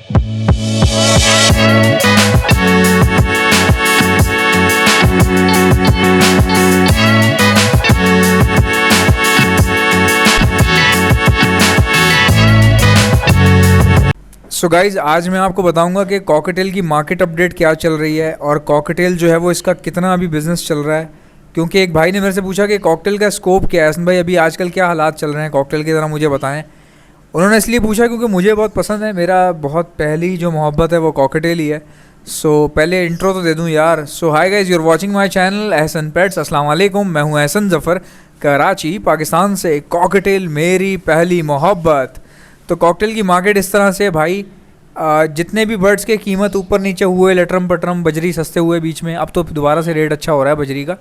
So guys, आज मैं आपको बताऊंगा कि कॉकटेल की मार्केट अपडेट क्या चल रही है और कॉकटेल जो है वो इसका कितना अभी बिज़नेस चल रहा है। क्योंकि एक भाई ने मेरे से पूछा कि कॉकटेल का स्कोप क्या है, हसन भाई अभी आजकल क्या हालात चल रहे हैं कॉकटेल की, ज़रा मुझे बताएं। उन्होंने इसलिए पूछा क्योंकि मुझे बहुत पसंद है, मेरा बहुत पहली जो मोहब्बत है वो कॉकटेल ही है। सो पहले इंट्रो तो दे दूं यार। So hi guys, you're watching my channel Ehsan pets. अस्सलाम वालेकुम, मैं हूं एहसन ज़फ़र, कराची पाकिस्तान से। कॉकटेल मेरी पहली मोहब्बत। तो कॉकटेल की मार्केट इस तरह से भाई, जितने भी बर्ड्स के कीमत ऊपर नीचे हुए, लटरम पटरम बजरी सस्ते हुए बीच में, अब तो दोबारा से रेट अच्छा हो रहा है बजरी का।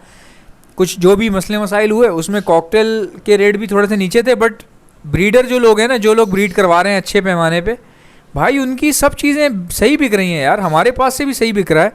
कुछ जो भी मसले मसाइल हुए उसमें कॉकटेल के रेट भी थोड़े से नीचे थे, बट ब्रीडर जो लोग हैं ना, जो लोग ब्रीड करवा रहे हैं अच्छे पैमाने पे, भाई उनकी सब चीज़ें सही बिक रही हैं यार। हमारे पास से भी सही बिक रहा है,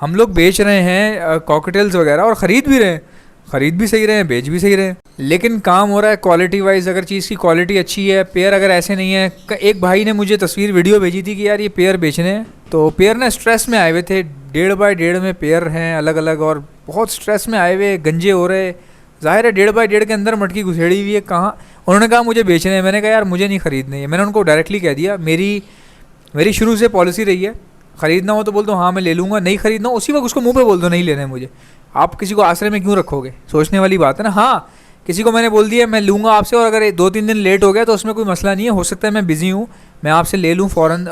हम लोग बेच रहे हैं कॉकटेल्स वगैरह और ख़रीद भी रहे हैं, ख़रीद भी सही रहे हैं, बेच भी सही रहे हैं। लेकिन काम हो रहा है क्वालिटी वाइज। अगर चीज़ की क्वालिटी अच्छी है, पेयर अगर ऐसे नहीं है। एक भाई ने मुझे तस्वीर वीडियो भेजी थी कि यार ये पेयर बेचने हैं, तो पेयर ना स्ट्रेस में आए हुए थे, 1.5 बाई 1.5 में पेयर हैं अलग अलग, और बहुत स्ट्रेस में आए हुए, गंजे हो रहे। ज़ाहिर है 1.5 बाई 1.5 के अंदर मटकी घुसेड़ी हुई है। कहाँ उन्होंने कहा मुझे बेचने हैं, मैंने कहा यार मुझे नहीं ख़रीदने है। मैंने उनको डायरेक्टली कह दिया, मेरी शुरू से पॉलिसी रही है, ख़रीदना हो तो बोल दो हाँ मैं ले लूँगा, नहीं ख़रीदना उसी वक्त उसको मुंह पे बोल दो नहीं लेना है मुझे। आप किसी को आश्रय में क्यों रखोगे, सोचने वाली बात है ना। हाँ, किसी को मैंने बोल दिया मैं लूँगा आपसे, और अगर 2-3 दिन लेट हो गया तो उसमें कोई मसला नहीं है, हो सकता है मैं बिज़ी हूँ, मैं आपसे ले लूँ फ़ौरन,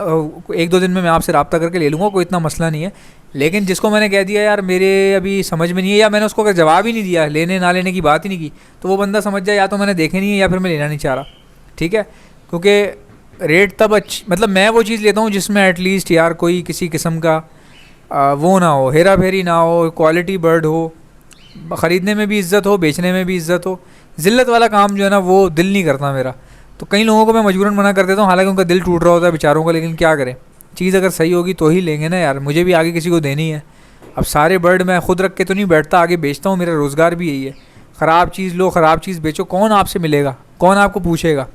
1-2 दिन में मैं आपसे रब्ता करके ले लूँगा, कोई इतना मसला नहीं है। लेकिन जिसको मैंने कह दिया यार मेरे अभी समझ में नहीं है, या मैंने उसको अगर जवाब ही नहीं दिया, लेने ना लेने की बात ही नहीं की, तो वो बंदा समझ जाए या तो मैंने देखे नहीं है या फिर मैं लेना नहीं चाह रहा, ठीक है। क्योंकि रेट तब मतलब मैं वो चीज़ लेता हूँ जिसमें एटलीस्ट यार कोई किसी किस्म का वो ना हो, हेरा फेरी ना हो, क्वालिटी बर्ड हो, ख़रीदने में भी इज़्ज़त हो, बेचने में भी इज़्ज़त हो। ज़िल्लत वाला काम जो है ना वो दिल नहीं करता मेरा। तो कई लोगों को मैं मजबूरन मना कर देता हूँ, हालांकि उनका दिल टूट रहा होता है बेचारों का, लेकिन क्या करें, चीज़ अगर सही होगी तो ही लेंगे ना यार, मुझे भी आगे किसी को देनी है। अब सारे बर्ड मैं खुद रख के तो नहीं बैठता, आगे बेचता हूँ, मेरा रोज़गार भी यही है। ख़राब चीज़ लो, ख़राब चीज़ बेचो, कौन आपसे मिलेगा, कौन आपको पूछेगा।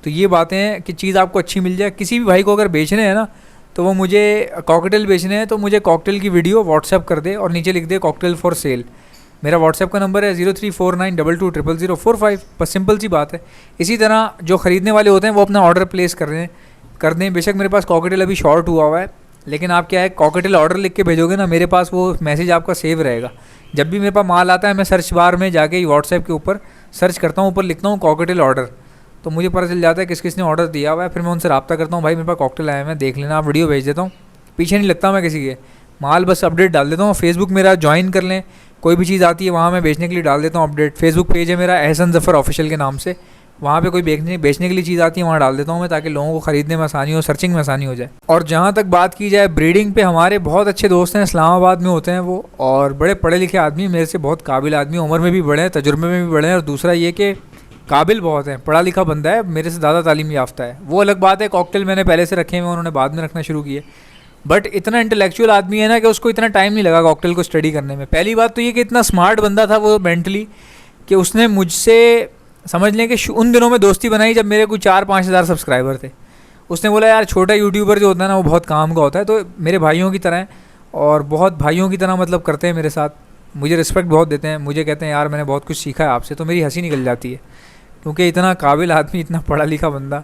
तो ये बातें हैं कि चीज़ आपको अच्छी मिल जाए। किसी भी भाई को अगर बेचने हैं ना, तो वो मुझे कॉकटेल बेचने हैं तो मुझे कॉकटेल की वीडियो व्हाट्सएप कर दे और नीचे लिख दे कॉकटेल फॉर सेल। मेरा व्हाट्सएप का नंबर है 034922000045। बस सिंपल सी बात है। इसी तरह जो ख़रीदने वाले होते हैं वो अपना ऑर्डर प्लेस कर दें। बेशक मेरे पास कॉकटेल अभी शॉर्ट हुआ है, लेकिन आप क्या है, कॉकटेल ऑर्डर लिख के भेजोगे ना, मेरे पास वो मैसेज आपका सेव रहेगा। जब भी मेरे पास माल आता है मैं सर्च बार में जाके व्हाट्सएप के ऊपर सर्च करता हूँ, ऊपर लिखता हूँ कॉकटेल ऑर्डर, तो मुझे पता चल जाता है किस किस ने ऑर्डर दिया हुआ है। फिर मैं उनसे रब्ता करता हूँ, भाई मेरे पास कॉकटेल आया है, देख लेना, आप वीडियो भेज देता हूँ। पीछे नहीं लगता मैं किसी के, माल बस अपडेट डाल देता हूँ। फेसबुक मेरा ज्वाइन कर लें, कोई भी चीज़ आती है वहाँ मैं बेचने के लिए डाल देता हूँ अपडेट। फेसबुक पेज है मेरा एहसन ज़फ़र ऑफिशियल के नाम से, वहाँ पे कोई बेचने के लिए चीज़ आती है वहाँ डाल देता हूँ मैं, ताकि लोगों को ख़रीदने में आसानी हो, सर्चिंग में आसानी हो जाए। और जहाँ तक बात की जाए ब्रीडिंग पे, हमारे बहुत अच्छे दोस्त हैं, इस्लामाबाद में होते हैं वो, और बड़े पढ़े लिखे आदमी, मेरे से बहुत काबिल आदमी, उम्र में भी बड़े हैं, तजुर्बे में भी बड़े हैं, और दूसरा ये कि काबिल बहुत है, पढ़ा लिखा बंदा है, मेरे से ज़्यादा तालीम याफ्ता है। वो अलग बात है, कॉकटेल मैंने पहले से रखे हुए, उन्होंने बाद में रखना शुरू किए, बट इतना इंटेलेक्चुअल आदमी है ना कि उसको इतना टाइम नहीं लगा कॉकटेल को स्टडी करने में। पहली बात तो ये कि इतना स्मार्ट बंदा था वो मेंटली, कि उसने मुझसे समझ लें कि उन दिनों में दोस्ती बनाई जब मेरे कोई 4-5 हज़ार सब्सक्राइबर थे। उसने बोला यार छोटा यूट्यूबर जो होता है ना वो बहुत काम का होता है, तो मेरे भाइयों की तरह है, और बहुत भाइयों की तरह मतलब करते हैं मेरे साथ, मुझे रिस्पेक्ट बहुत देते हैं, मुझे कहते हैं यार मैंने बहुत कुछ सीखा है आपसे, तो मेरी हंसी निकल जाती है। क्योंकि इतना काबिल आदमी, इतना पढ़ा लिखा बंदा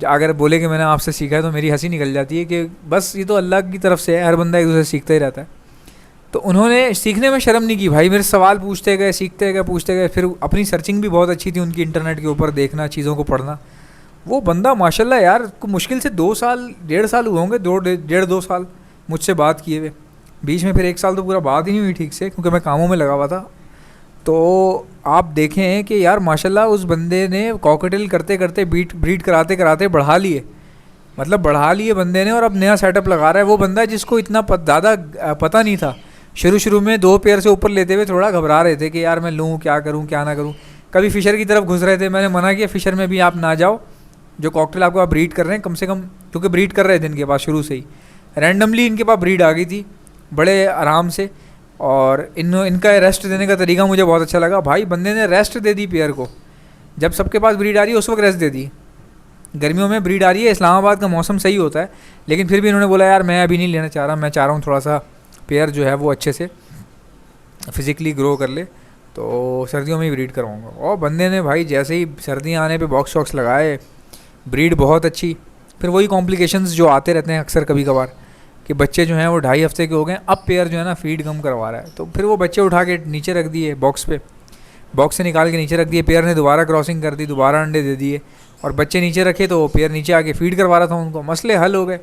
अगर बोले कि मैंने आपसे सीखा है, तो मेरी हंसी निकल जाती है कि बस ये तो अल्लाह की तरफ से है, हर बंदा एक दूसरे से सीखता ही रहता है। तो उन्होंने सीखने में शर्म नहीं की भाई, मेरे सवाल पूछते गए, सीखते गए, पूछते गए। फिर अपनी सर्चिंग भी बहुत अच्छी थी उनकी, इंटरनेट के ऊपर देखना, चीज़ों को पढ़ना। वो बंदा माशाल्लाह यार मुश्किल से 2 साल 1.5 साल हुए होंगे, 1.5-2 साल मुझसे बात किए हुए। बीच में फिर 1 साल तो पूरा बात ही नहीं हुई ठीक से, क्योंकि मैं कामों में लगा हुआ था। तो आप देखें कि यार माशाल्लाह उस बंदे ने कॉकटेल करते करते ब्रीड कराते कराते बढ़ा लिए, मतलब बढ़ा लिए बंदे ने, और अब नया सेटअप लगा रहा है। वो बंदा जिसको इतना ज़्यादा पता नहीं था, शुरू में 2 पेयर से ऊपर लेते हुए थोड़ा घबरा रहे थे कि यार मैं लूँ, क्या करूँ क्या ना करूँ। कभी फ़िशर की तरफ घुस रहे थे, मैंने मना किया फ़िशर में भी आप ना जाओ, जो कॉकटेल आपको आप ब्रीड कर रहे हैं कम से कम, क्योंकि ब्रीड कर रहे थे इनके पास शुरू से ही, रैंडमली इनके पास ब्रीड आ गई थी बड़े आराम से। और इनका रेस्ट देने का तरीका मुझे बहुत अच्छा लगा। भाई बंदे ने रेस्ट दे दी पेयर को, जब सबके पास ब्रीड आ रही है उस वक्त रेस्ट दे दी। गर्मियों में ब्रीड आ रही है, इस्लामाबाद का मौसम सही होता है, लेकिन फिर भी इन्होंने बोला यार मैं अभी नहीं लेना चाह रहा, मैं चाह रहा हूँ थोड़ा सा पेयर जो है वो अच्छे से फिज़िकली ग्रो कर ले, तो सर्दियों में ही ब्रीड करवाऊँगा। और बंदे ने भाई जैसे ही सर्दियाँ आने पे बॉक्स शॉक्स लगाए, ब्रीड बहुत अच्छी। फिर वही कॉम्प्लिकेशंस जो आते रहते हैं अक्सर कभी कभार कि बच्चे जो हैं वो 2.5 हफ्ते के हो गए, अब पेयर जो है ना फीड कम करवा रहा है, तो फिर वो बच्चे उठा के नीचे रख दिए बॉक्स पे, बॉक्स से निकाल के नीचे रख दिए, पेयर ने दोबारा क्रॉसिंग कर दी, दोबारा अंडे दे दिए, और बच्चे नीचे रखे तो पेयर नीचे आके फीड करवा रहा था उनको, मसले हल हो गए।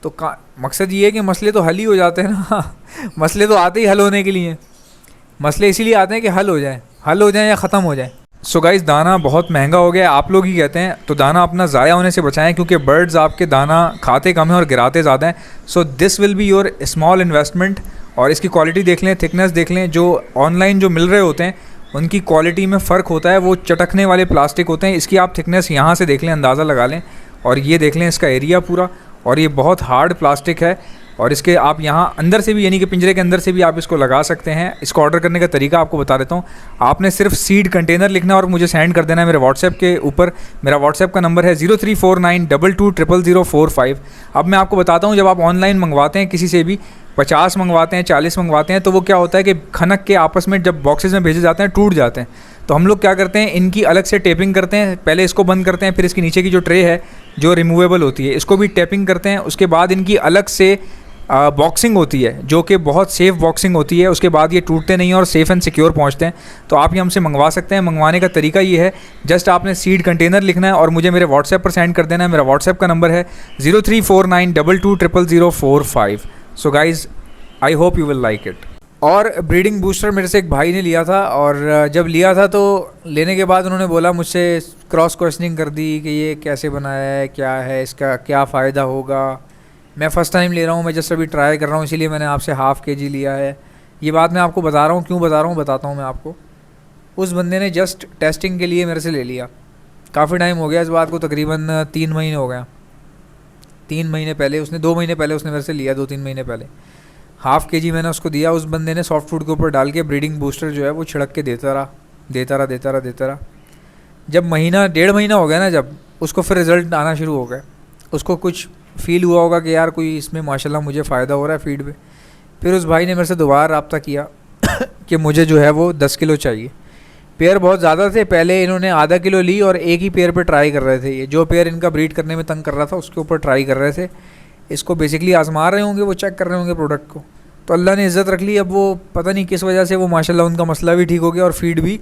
तो मकसद ये है कि मसले तो हल ही हो जाते हैं ना मसले तो आते ही हल होने के लिए, मसले इसीलिए आते हैं कि हल हो जाए या ख़त्म हो जाए। सो गाइस, दाना बहुत महंगा हो गया है, आप लोग ही कहते हैं, तो दाना अपना ज़ाया होने से बचाएं, क्योंकि बर्ड्स आपके दाना खाते कम है और गिराते ज़्यादा हैं। So this will be your small investment. और इसकी क्वालिटी देख लें, थिकनेस देख लें, जो ऑनलाइन जो मिल रहे होते हैं उनकी क्वालिटी में फ़र्क होता है, वो चटकने वाले प्लास्टिक होते हैं। इसकी आप थिकनेस यहाँ से देख लें, अंदाज़ा लगा लें, और ये देख लें इसका एरिया पूरा, और ये बहुत हार्ड प्लास्टिक है। और इसके आप यहाँ अंदर से भी, यानी कि पिंजरे के अंदर से भी आप इसको लगा सकते हैं। इसको ऑर्डर करने का तरीका आपको बता देता हूँ। आपने सिर्फ सीड कंटेनर लिखना और मुझे सेंड कर देना है मेरे व्हाट्सएप के ऊपर। मेरा व्हाट्सएप का नंबर है 0349220045। अब मैं आपको बताता हूँ, जब आप ऑनलाइन मंगवाते हैं किसी से भी, 50 मंगवाते हैं, 40 मंगवाते हैं, तो वो क्या होता है कि खनक के आपस में जब बॉक्सेस में भेजे जाते हैं टूट जाते हैं। तो हम लोग क्या करते हैं, इनकी अलग से टेपिंग करते हैं, पहले इसको बंद करते हैं, फिर इसके नीचे की जो ट्रे है जो रिमूवेबल होती है इसको भी टेपिंग करते हैं। उसके बाद इनकी अलग से बॉक्सिंग होती है जो कि बहुत सेफ़ बॉक्सिंग होती है, उसके बाद ये टूटते नहीं हैं और सेफ़ एंड सिक्योर पहुंचते हैं। तो आप ये हमसे मंगवा सकते हैं। मंगवाने का तरीका ये है, जस्ट आपने सीड कंटेनर लिखना है और मुझे मेरे व्हाट्सएप पर सेंड कर देना है। मेरा व्हाट्सएप का नंबर है 0349220045। So guys, I hope you will like it. और ब्रीडिंग बूस्टर मेरे से एक भाई ने लिया था, और जब लिया था तो लेने के बाद उन्होंने बोला, मुझसे क्रॉस क्वेश्चनिंग कर दी कि ये कैसे बनाया है, क्या है इसका, क्या फ़ायदा होगा। मैं फ़र्स्ट टाइम ले रहा हूँ, मैं जस्ट अभी ट्राई कर रहा हूँ, इसीलिए मैंने आपसे ½ kg लिया है। ये बात मैं आपको बता रहा हूँ, क्यों बता रहा हूँ बताता हूँ मैं आपको। उस बंदे ने जस्ट टेस्टिंग के लिए मेरे से ले लिया, काफ़ी टाइम हो गया इस बात को, तकरीबन 3 महीने हो गया। 3 महीने पहले उसने, 2 महीने पहले उसने मेरे से लिया, 2-3 महीने पहले। ½ kg मैंने उसको दिया। उस बंदे ने सॉफ्ट फूड के ऊपर डाल के ब्रीडिंग बूस्टर जो है वो छिड़क के देता रहा। जब महीना 1.5 महीना हो गया ना, जब उसको फिर रिज़ल्ट आना शुरू हो गया, उसको कुछ फ़ील हुआ होगा कि यार कोई इसमें माशाल्लाह मुझे फ़ायदा हो रहा है फ़ीड पे। फिर उस भाई ने मेरे से दोबारा रब्ता किया कि मुझे जो है वो 10 किलो चाहिए। पेयर बहुत ज़्यादा थे, पहले इन्होंने ½ किलो ली और एक ही पेयर पे ट्राई कर रहे थे। ये जो पेयर इनका ब्रीड करने में तंग कर रहा था उसके ऊपर ट्राई कर रहे थे, इसको बेसिकली आजमा रहे होंगे, वो चेक कर रहे होंगे प्रोडक्ट को। तो अल्लाह ने इज़्ज़त रख ली। अब वो पता नहीं किस वजह से वो माशाल्लाह उनका मसला भी ठीक हो गया और फीड भी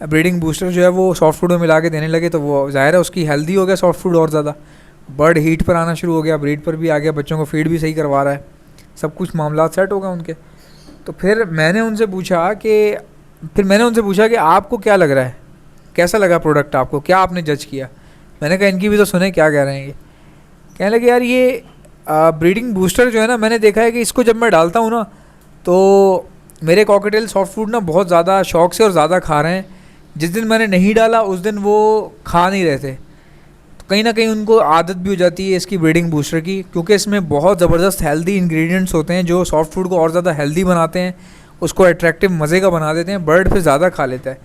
ब्रीडिंग बूस्टर जो है वो सॉफ्ट फूड में मिला के देने लगे। तो वो ज़ाहिर है उसकी हेल्दी हो गया सॉफ्ट फूड, और ज़्यादा बर्ड हीट पर आना शुरू हो गया, ब्रीड पर भी आ गया, बच्चों को फीड भी सही करवा रहा है, सब कुछ मामला सेट हो गए उनके। तो फिर मैंने उनसे पूछा कि आपको क्या लग रहा है, कैसा लगा प्रोडक्ट आपको, क्या आपने जज किया। मैंने कहा इनकी भी तो सुने क्या कह रहे हैं ये। कहने लगे यार ये ब्रीडिंग बूस्टर जो है ना, मैंने देखा है कि इसको जब मैं डालता हूँ ना तो मेरे कॉकटेल सॉफ्ट फूड ना बहुत ज़्यादा शौक से और ज़्यादा खा रहे हैं। जिस दिन मैंने नहीं डाला उस दिन वो खा नहीं रहे थे। तो कहीं ना कहीं उनको आदत भी हो जाती है इसकी ब्रीडिंग बूस्टर की, क्योंकि इसमें बहुत ज़बरदस्त हेल्दी इंग्रेडिएंट्स होते हैं जो सॉफ्ट फूड को और ज़्यादा हेल्दी बनाते हैं, उसको अट्रैक्टिव मज़े का बना देते हैं, बर्ड फिर ज़्यादा खा लेता है।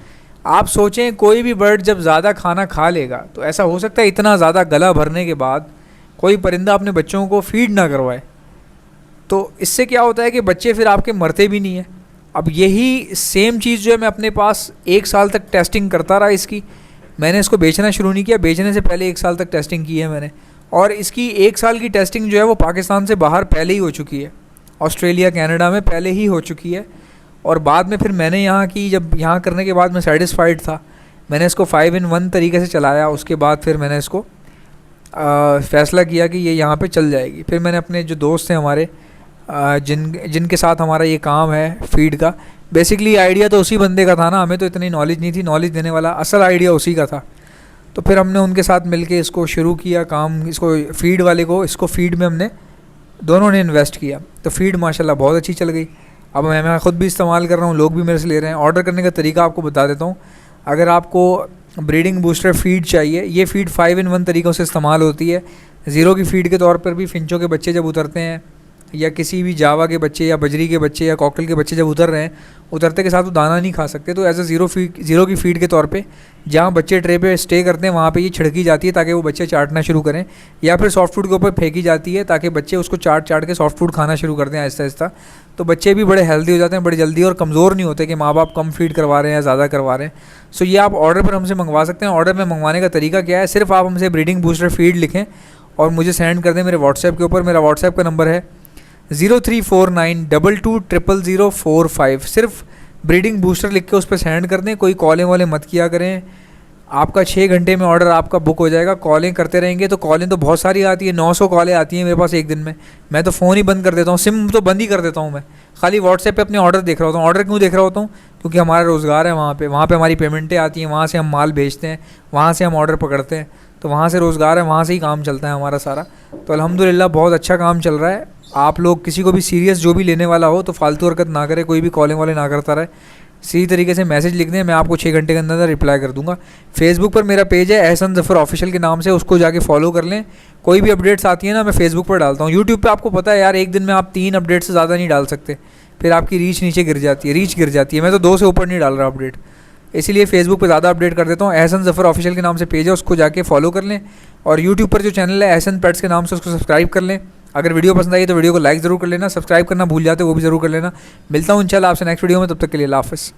आप सोचें कोई भी बर्ड जब ज़्यादा खाना खा लेगा तो ऐसा हो सकता है इतना ज़्यादा गला भरने के बाद कोई परिंदा अपने बच्चों को फीड ना करवाए। तो इससे क्या होता है कि बच्चे फिर आपके मरते भी नहीं हैं। अब यही सेम चीज़ जो है मैं अपने पास 1 साल तक टेस्टिंग करता रहा इसकी। मैंने इसको बेचना शुरू नहीं किया, बेचने से पहले 1 साल तक टेस्टिंग की है मैंने। और इसकी 1 साल की टेस्टिंग जो है वो पाकिस्तान से बाहर पहले ही हो चुकी है, ऑस्ट्रेलिया कनाडा में पहले ही हो चुकी है। और बाद में फिर मैंने यहाँ की, जब यहाँ करने के बाद मैं सेटिस्फाइड था, मैंने इसको 5 in 1 तरीके से चलाया। उसके बाद फिर मैंने इसको फ़ैसला किया कि ये यहाँ पे चल जाएगी। फिर मैंने अपने जो दोस्त हैं हमारे जिनके साथ हमारा ये काम है फीड का, बेसिकली आइडिया तो उसी बंदे का था ना, हमें तो इतनी नॉलेज नहीं थी, नॉलेज देने वाला असल आइडिया उसी का था। तो फिर हमने उनके साथ मिलके इसको शुरू किया काम, इसको फीड वाले को, इसको फीड में हमने दोनों ने इन्वेस्ट किया। तो फीड माशाल्लाह बहुत अच्छी चल गई। अब मैं ख़ुद भी इस्तेमाल कर रहा हूँ, लोग भी मेरे से ले रहे हैं। ऑर्डर करने का तरीका आपको बता देता हूँ। अगर आपको ब्रीडिंग बूस्टर फीड चाहिए, ये फीड 5 in 1 तरीक़ों से इस्तेमाल होती है। ज़ीरो की फ़ीड के तौर पर भी फिंचों के बच्चे जब उतरते हैं या किसी भी जावा के बच्चे या बजरी के बच्चे या कॉकटेल के बच्चे जब उतर रहे हैं, उतरते के साथ वो दाना नहीं खा सकते, तो एज अ ज़ीरो की फीड के तौर पे जहाँ बच्चे ट्रे पे स्टे करते हैं वहाँ पे ये छिड़की जाती है ताकि वो बच्चे चाटना शुरू करें, या फिर सॉफ्ट फूड के ऊपर फेंकी जाती है ताकि बच्चे उसको चाट चाट के सॉफ्ट फूड खाना शुरू करते हैं आहिस्ता आहिस्ता। तो बच्चे भी बड़े हेल्दी हो जाते हैं बड़ी जल्दी और कमज़ोर नहीं होते कि माँ बाप कम फीड करवा रहे हैं या ज़्यादा करवा रहे हैं। सो ये आप ऑर्डर पर हमसे मंगवा सकते हैं। ऑर्डर में मंगवाने का तरीका क्या है, सिर्फ आप हमसे ब्रीडिंग बूस्टर फीड लिखें और मुझे सेंड कर दें मेरे व्हाट्सएप के ऊपर। मेरा व्हाट्सएप का नंबर है 0349220045। सिर्फ ब्रीडिंग बूस्टर लिख के उस पर सेंड कर दें, कोई कॉलें वाले मत किया करें। आपका 6 घंटे में ऑर्डर आपका बुक हो जाएगा। कॉलिंग करते रहेंगे तो कॉलिंग तो बहुत सारी आती है, 900 कॉलें आती हैं मेरे पास एक दिन में। मैं तो फ़ोन ही बंद कर देता हूँ, सिम तो बंद ही कर देता हूँ। मैं खाली व्हाट्सएप पे अपने ऑर्डर देख रहा होता हूँ। ऑर्डर क्यों देख रहा होता हूँ? क्योंकि हमारा रोज़गार है वहाँ पे हमारी पेमेंटें आती हैं, वहाँ से हम माल भेजते हैं, वहाँ से हम ऑर्डर पकड़ते हैं, तो वहाँ से रोज़गार है, वहाँ से ही काम चलता है हमारा सारा। तो अल्हम्दुलिल्लाह बहुत अच्छा काम चल रहा है। आप लोग किसी को भी सीरियस जो भी लेने वाला हो तो फालतू हरकत ना करे, कोई भी कॉलिंग वाले ना करता रहे, सीधी तरीके से मैसेज लिख दें, मैं आपको 6 घंटे के अंदर रिप्लाई कर दूंगा। फेसबुक पर मेरा पेज है एहसन ज़फ़र ऑफिशियल के नाम से, उसको जाके फॉलो कर लें। कोई भी अपडेट्स आती है ना मैं फेसबुक पर डालता हूँ। यूट्यूब पे आपको पता है यार, एक दिन में आप 3 अपडेट से ज़्यादा नहीं डाल सकते, फिर आपकी रीच नीचे गिर जाती है, रीच गिर जाती है। मैं तो 2 से ऊपर नहीं डाल रहा अपडेट, इसीलिए फेसबुक पे ज़्यादा अपडेट कर देता हूँ। एहसन ज़फ़र ऑफिशियल के नाम से पेज है, उसको जाके फॉलो कर लें। और यूट्यूब पर जो चैनल है एहसन पेट्स के नाम से, उसको सब्सक्राइब कर लें। अगर वीडियो पसंद आई तो वीडियो को लाइक ज़रूर कर लेना, सब्सक्राइब करना भूल जाते वो भी ज़रूर कर लेना। मिलता हूँ इंशाल्लाह आपसे नेक्स्ट वीडियो में, तब तक के लिए अल्लाह हाफ़िज़।